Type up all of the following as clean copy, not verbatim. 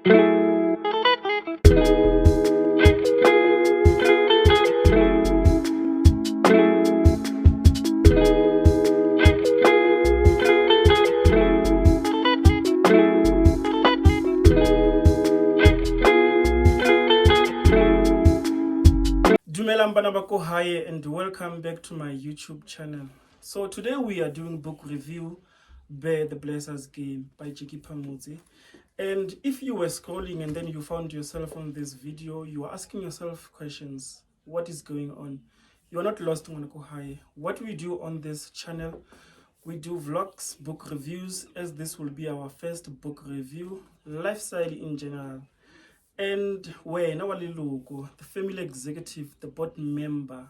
Dumelang bana ba ko hae, and welcome back to my YouTube channel. So today we are doing book review Bear the Blesser's Game by JACKIE PHAMOTSE. And if you were scrolling and then you found yourself on this video, you are asking yourself questions. What is going on? You are not lost, ngwana ko hae. What we do on this channel, we do vlogs, book reviews, as this will be our first book review, lifestyle in general. And when our logo, the family executive, the board member,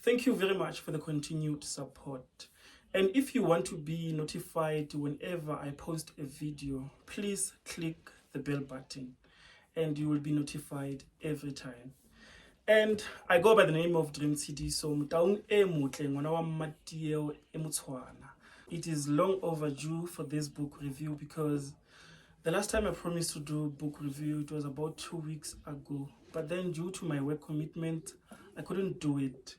thank you very much for the continued support. And if you want to be notified whenever I post a video, please click the bell button and you will be notified every time. And I go by the name of Tshediso. It is long overdue for this book review because the last time I promised to do book review, it was about 2 weeks ago. But then due to my work commitment, I couldn't do it.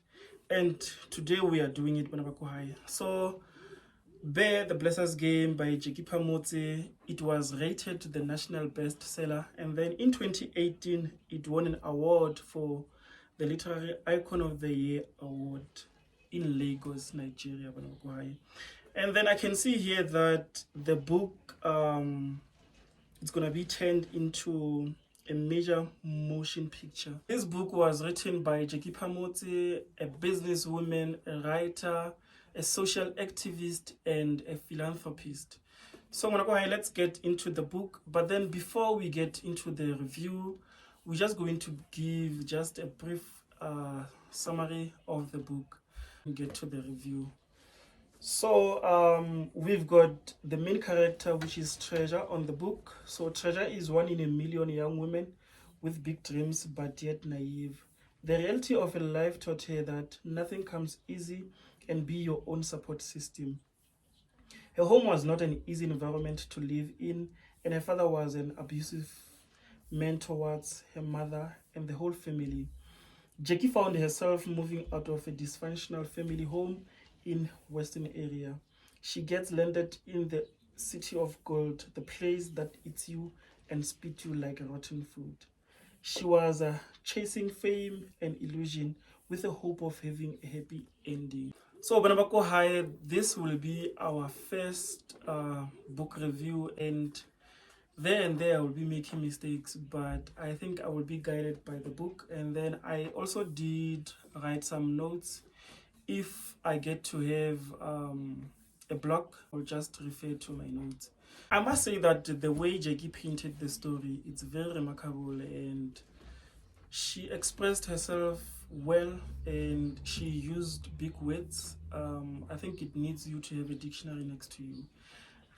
And today we are doing it. So, Bear the Blesser's Game by JACKIE PHAMOTSE, it was rated the national bestseller. And then in 2018, it won an award for the Literary Icon of the Year award in Lagos, Nigeria. And then I can see here that the book, it's gonna be turned into a major motion picture. This book was written by JACKIE PHAMOTSE, a businesswoman, a writer, a social activist, and a philanthropist. So I'm gonna go ahead, let's get into the book. But then before we get into the review, we're just going to give just a brief summary of the book and get to the review. So we've got the main character, which is Treasure, on the book. So Treasure is 1 in a million young women with big dreams but yet naive. The reality of her life taught her that nothing comes easy, and be your own support system. Her home was not an easy environment to live in, and her father was an abusive man towards her mother and the whole family. Jackie found herself moving out of a dysfunctional family home in Western area. She gets landed in the city of gold, the place that eats you and spits you like rotten food. She was chasing fame and illusion with the hope of having a happy ending. So Banabako High, this will be our first book review, and there I will be making mistakes, but I think I will be guided by the book. And then I also did write some notes. If I get to have a blog, I'll just refer to my notes. I must say that the way Jackie painted the story, it's very remarkable, and she expressed herself well, and she used big words. I think it needs you to have a dictionary next to you.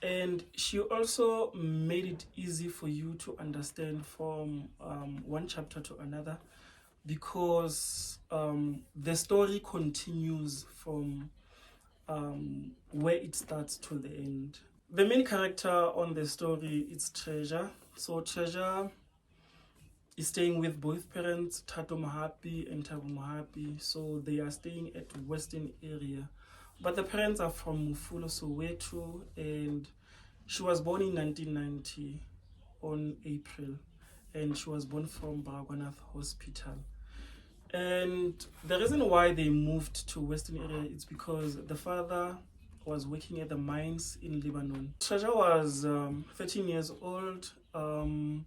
And she also made it easy for you to understand from one chapter to another, because the story continues from where it starts to the end. The main character on the story is Treasure. So Treasure is staying with both parents, Tato Mahapi and Tabo Mahapi. So they are staying at Western area. But the parents are from Mufulo, Soweto, and she was born in 1990 on April, and she was born from Baragwanath Hospital. And the reason why they moved to Western area is because the father was working at the mines in Lebanon. Treasure was 13 years old, and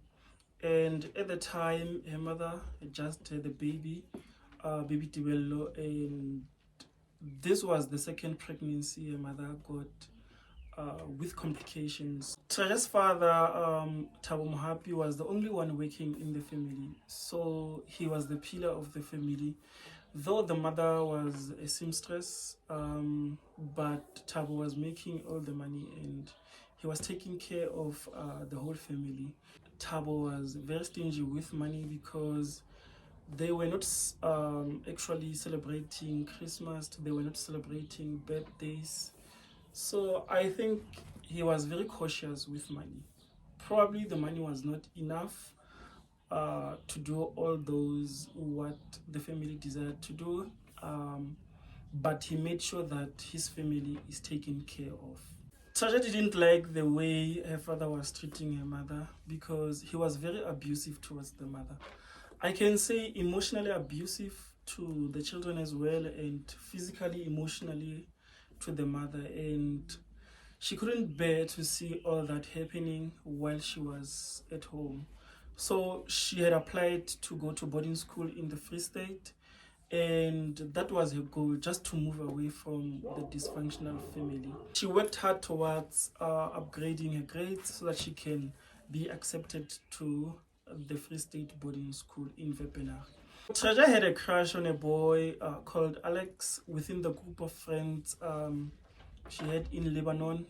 at the time her mother had just had the baby Tshediso, and this was the second pregnancy her mother got with complications. Treasure's father, Tabo Mahapi, was the only one working in the family, so he was the pillar of the family. Though the mother was a seamstress, but Tabo was making all the money and he was taking care of the whole family. Tabo was very stingy with money because they were not actually celebrating Christmas, they were not celebrating birthdays. So I think he was very cautious with money. Probably the money was not enough to do all those what the family desired to do, but he made sure that his family is taken care of. Tasha didn't like the way her father was treating her mother because he was very abusive towards the mother. I can say emotionally abusive to the children as well, and physically, emotionally to the mother, and she couldn't bear to see all that happening while she was at home. So she had applied to go to boarding school in the Free State, and that was her goal, just to move away from the dysfunctional family. She worked hard towards upgrading her grades so that she can be accepted to the Free State boarding school in Wepener. Treasure had a crush on a boy called Alex within the group of friends she had in Lebanon.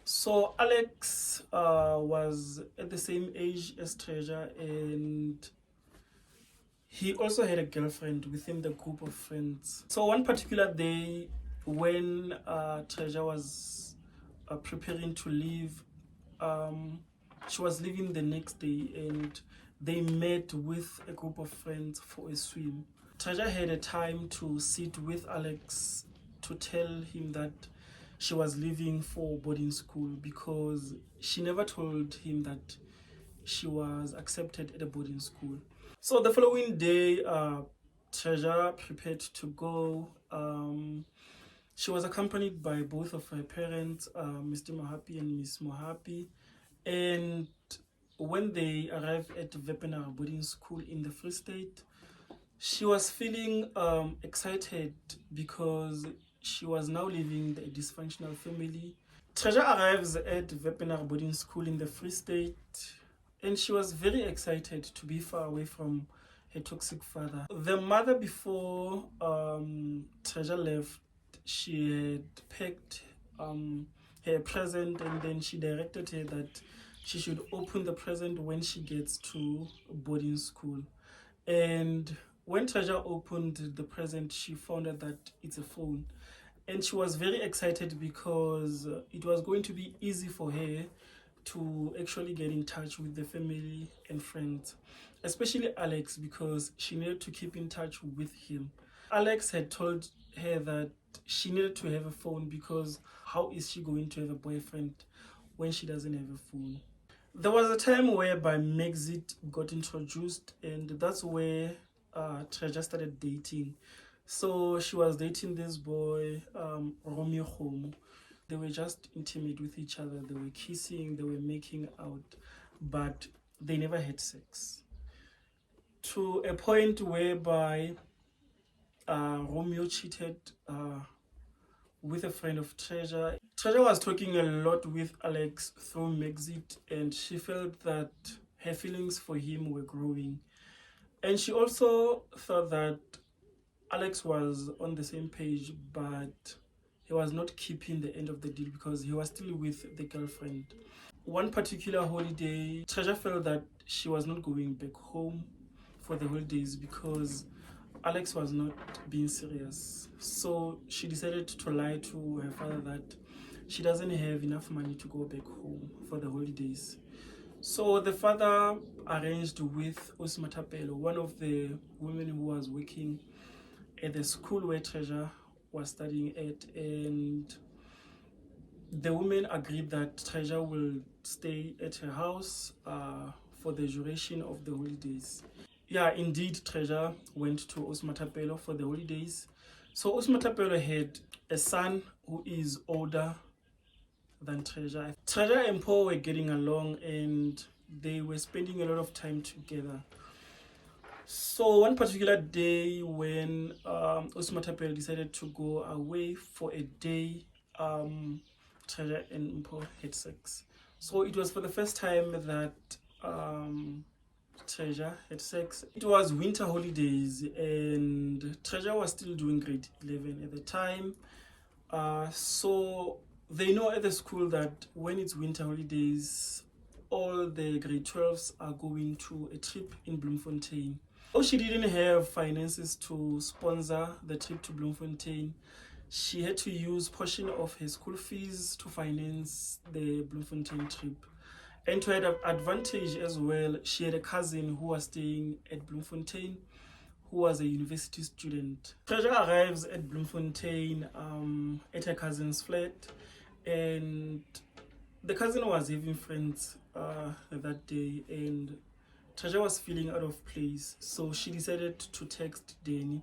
So Alex was at the same age as Treasure, and he also had a girlfriend within the group of friends. So one particular day when Treasure was preparing to leave, she was leaving the next day, and they met with a group of friends for a swim. Treasure had a time to sit with Alex to tell him that she was leaving for boarding school, because she never told him that she was accepted at a boarding school. So the following day, Treasure prepared to go. She was accompanied by both of her parents, Mr. Mohapi and Miss Mohapi. And when they arrived at Wepener boarding school in the Free State, she was feeling excited because she was now leaving the dysfunctional family. Treasure arrives at Wepener boarding school in the Free State, and she was very excited to be far away from her toxic father. The mother, before Treasure left, she had packed her present, and then she directed her that she should open the present when she gets to boarding school. And when Treasure opened the present, she found out that it's a phone. And she was very excited because it was going to be easy for her to actually get in touch with the family and friends, especially Alex, because she needed to keep in touch with him. Alex had told her that she needed to have a phone because how is she going to have a boyfriend when she doesn't have a phone? There was a time whereby Megxit got introduced, and that's where Treasure started dating. So she was dating this boy, Romeo Khomo. They were just intimate with each other. They were kissing, they were making out, but they never had sex. To a point whereby Romeo cheated with a friend of Treasure. Treasure was talking a lot with Alex through Megxit, and she felt that her feelings for him were growing. And she also thought that Alex was on the same page, but he was not keeping the end of the deal because he was still with the girlfriend. One particular holiday, Treasure felt that she was not going back home for the holidays because Alex was not being serious. So she decided to lie to her father that she doesn't have enough money to go back home for the holidays. So the father arranged with Osimatapelo, one of the women who was working at the school where Treasure was studying at, and the woman agreed that Treasure will stay at her house for the duration of the holidays. Yeah, indeed, Treasure went to Osimatapelo for the holidays. So Osimatapelo had a son who is older than Treasure. Treasure and Paul were getting along, and they were spending a lot of time together. So one particular day when Osimatapelo decided to go away for a day, Treasure and Mpo had sex. So it was for the first time that Treasure had sex. It was winter holidays, and Treasure was still doing grade 11 at the time. So they know at the school that when it's winter holidays, all the grade 12s are going to a trip in Bloemfontein. Oh, she didn't have finances to sponsor the trip to Bloemfontein. She had to use portion of her school fees to finance the Bloemfontein trip. And to her advantage as well, she had a cousin who was staying at Bloemfontein, who was a university student. Treasure arrives at Bloemfontein at her cousin's flat, and the cousin was having friends that day, and Treasure was feeling out of place, so she decided to text Danny.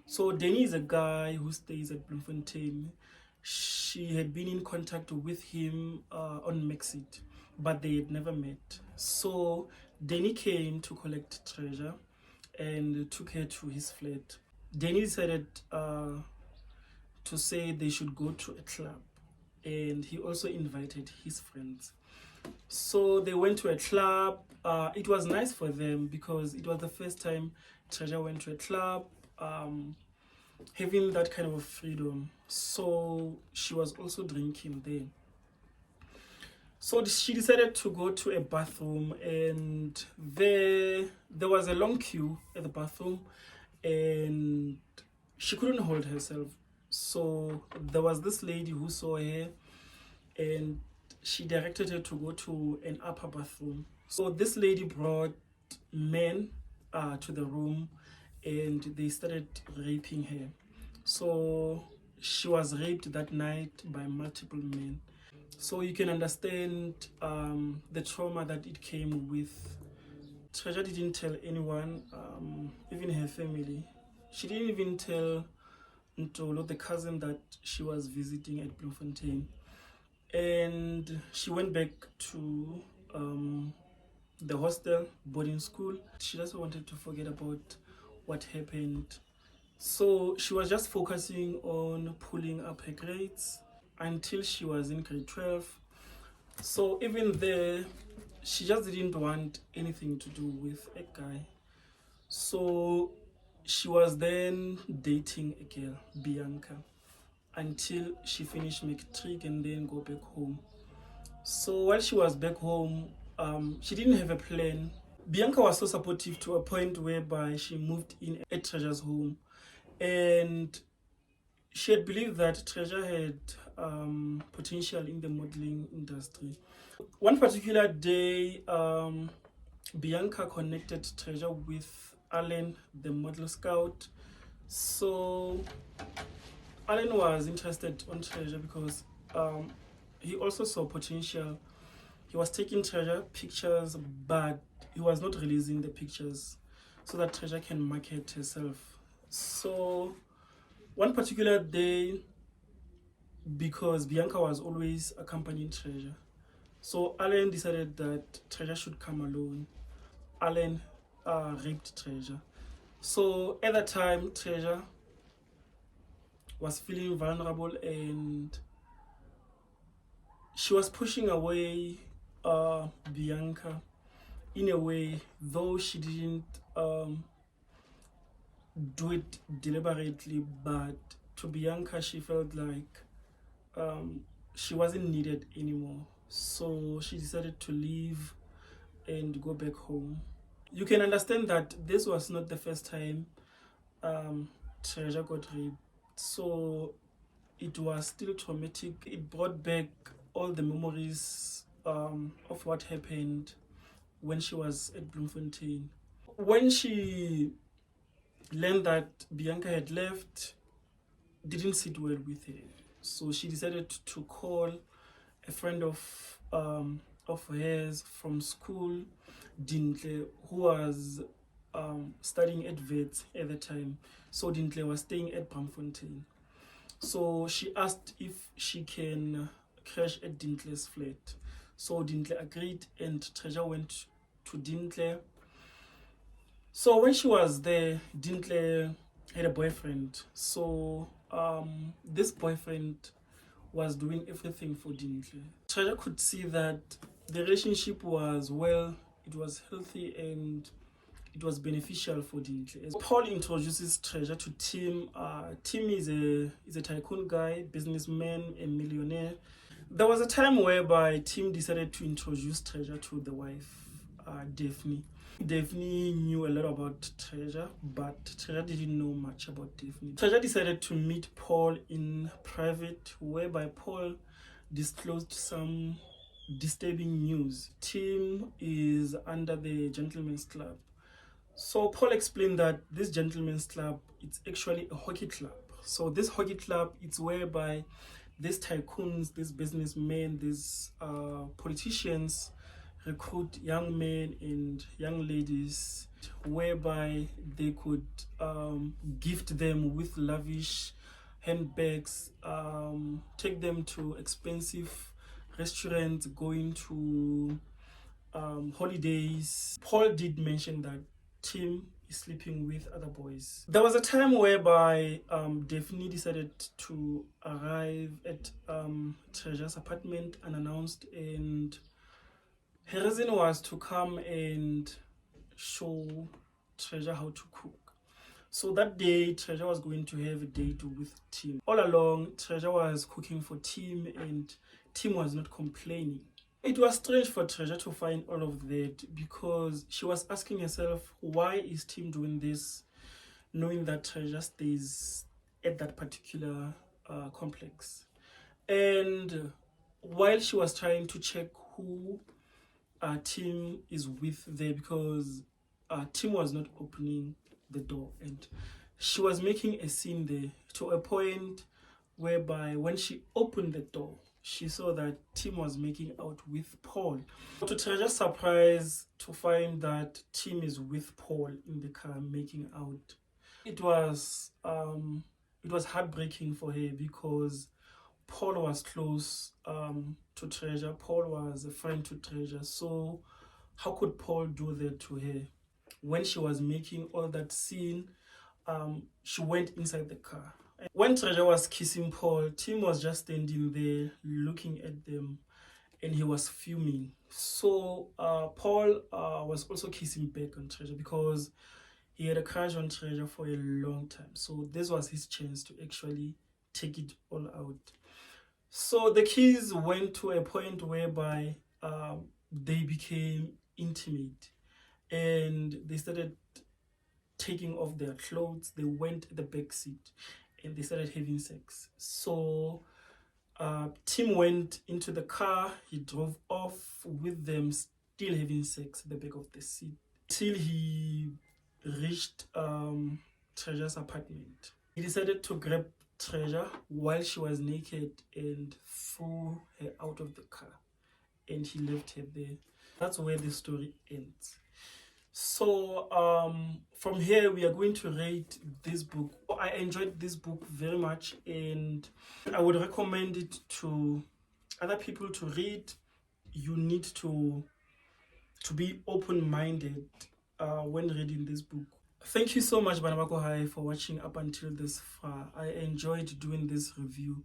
So Danny is a guy who stays at Bloemfontein. She had been in contact with him on Maxit, but they had never met. So Danny came to collect Treasure and took her to his flat. Danny decided to say they should go to a club, and he also invited his friends. So they went to a club. It was nice for them because it was the first time Treasure went to a club, having that kind of freedom. So she was also drinking there. So she decided to go to a bathroom, and there was a long queue at the bathroom, and she couldn't hold herself. So there was this lady who saw her, and she directed her to go to an upper bathroom. So this lady brought men to the room, and they started raping her. So she was raped that night by multiple men. So you can understand the trauma that it came with. Treasure didn't tell anyone, even her family. She didn't even tell Ntolo, the cousin that she was visiting at Bloemfontein. And she went back to the hostel, boarding school. She just wanted to forget about what happened. So she was just focusing on pulling up her grades until she was in grade 12. So even there, she just didn't want anything to do with a guy. So she was then dating a girl, Bianca, until she finished matric and then go back home. So while she was back home, she didn't have a plan. Bianca was so supportive to a point whereby she moved in at Treasure's home, and she had believed that Treasure had potential in the modeling industry. One particular day, Bianca connected Treasure with Alan, the model scout. So Alan was interested on Treasure because he also saw potential. He was taking Treasure pictures, but he was not releasing the pictures so that Treasure can market herself. So one particular day, because Bianca was always accompanying Treasure, so Alan decided that Treasure should come alone. Alan raped Treasure. So at that time, Treasure was feeling vulnerable, and she was pushing away Bianca in a way, though she didn't do it deliberately, but to Bianca, she felt like she wasn't needed anymore. So she decided to leave and go back home. You can understand that this was not the first time Treasure got raped. So it was still traumatic. It brought back all the memories of what happened when she was at Bloemfontein. When she learned that Bianca had left, didn't sit well with her. So she decided to call a friend of hers from school, Dintle, who was studying at Wits at the time. So Dintle was staying at Bloemfontein. So she asked if she can crash at Dintle's flat. So Dintle agreed, and Treasure went to Dintle. So when she was there, Dintle had a boyfriend. So this boyfriend was doing everything for Dintle. Treasure could see that the relationship was it was healthy, and it was beneficial for Dintle. Paul introduces Treasure to Tim. Tim is a tycoon guy, businessman, a millionaire. There was a time whereby Tim decided to introduce Treasure to the wife, Daphne. Daphne knew a lot about Treasure, but Treasure didn't know much about Daphne. Treasure decided to meet Paul in private, whereby Paul disclosed some disturbing news. Tim is under the gentleman's club. So Paul explained that this gentleman's club, it's actually a hockey club. So this hockey club, it's whereby these tycoons, these businessmen, these politicians recruit young men and young ladies, whereby they could gift them with lavish handbags, take them to expensive restaurants, going to holidays. Paul did mention that Tim is sleeping with other boys. There was a time whereby Daphne decided to arrive at Treasure's apartment unannounced, and her reason was to come and show Treasure how to cook. So that day, Treasure was going to have a date with Tim. All along, Treasure was cooking for Tim, and Tim was not complaining. It was strange for Treasure to find all of that, because she was asking herself, why is Tim doing this, knowing that Treasure stays at that particular complex. And while she was trying to check who Tim is with there, because Tim was not opening the door, and she was making a scene there to a point whereby when she opened the door, she saw that Tim was making out with Paul. To Treasure's surprise, to find that Tim is with Paul in the car making out. It was heartbreaking for her, because Paul was close to Treasure. Paul was a friend to Treasure. So how could Paul do that to her? When she was making all that scene, she went inside the car. When Treasure was kissing Paul, Tim was just standing there looking at them, and he was fuming. So Paul was also kissing back on Treasure, because he had a crush on Treasure for a long time. So this was his chance to actually take it all out. So the kids went to a point whereby they became intimate, and they started taking off their clothes. They went at the back seat and they started having sex. So Tim went into the car, he drove off with them, still having sex at the back of the seat, till he reached Treasure's apartment. He decided to grab Treasure while she was naked and threw her out of the car, and he left her there. That's where the story ends. So from here, we are going to rate this book. I enjoyed this book very much, and I would recommend it to other people to read. You need to be open-minded when reading this book. Thank you so much, bana for watching up until this far. I enjoyed doing this review.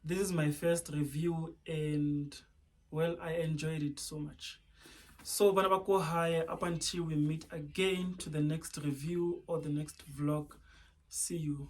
This is my first review, and well, I enjoyed it so much. So bana up until we meet again to the next review or the next vlog. See you.